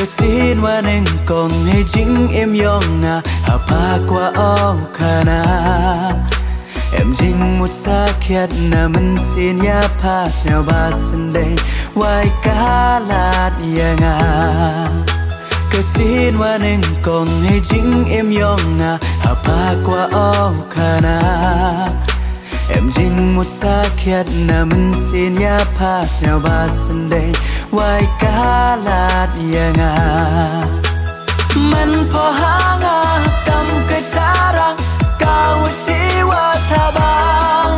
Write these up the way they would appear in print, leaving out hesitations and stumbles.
Kesin waneng kong hay chính em yong à hapa qua ao khana em jing một sa khiat na mình xin ya pa nhau ba sunday wai cá lạt yang à Kesin waneng kong hay chính em yong à hapa qua ao khana em jing một sa khiat na mình xin ya pa nhau ba sunday wai cá lạt yang àมันพอหางากำกระจารังกาวชีว่าทาบาง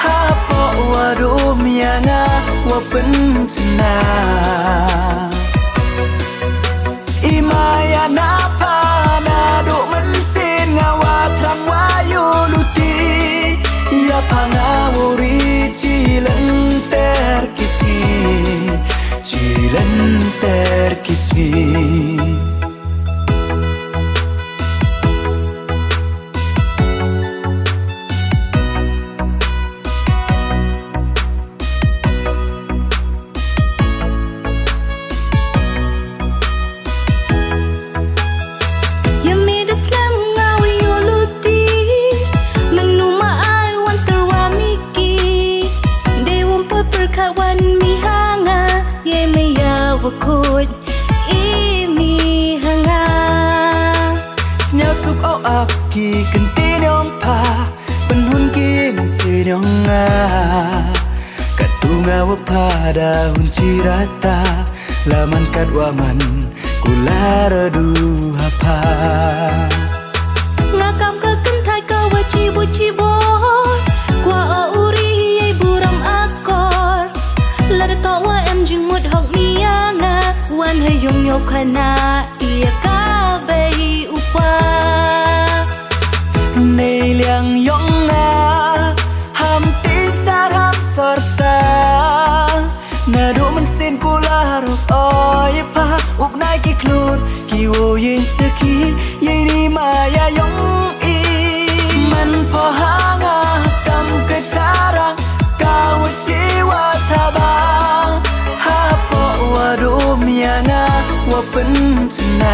หาปอว่ารู้มียังว่าเป็นชนะอีมายานาพานาดูมันสิ้นงาว่าทรังว่าอยู่ลุตียาพังาวรีจีลันเตอร์กิซีจีลันเตอร์กิซี Kut imi hanga Nyasuk au ap ki kentin yong pa penhun ki masih yong nga katunga wa pada hun cirata laman kadwaman kulara du hapa ngakam ka kentai ka wachi buchi bo kwa uri yai buram akor lada to wa em jing mut hok mi wan hay yong yo khana ia ka bei upa nei liang yong na ham tin saram sorsa na do man sin kula rok oi pa up nai ki klur ki wo yin saki yai ni ma ya yong i man pho hanga kam ka charang ka wa chi wa tha ba ha po wa do mi nga wa pen chna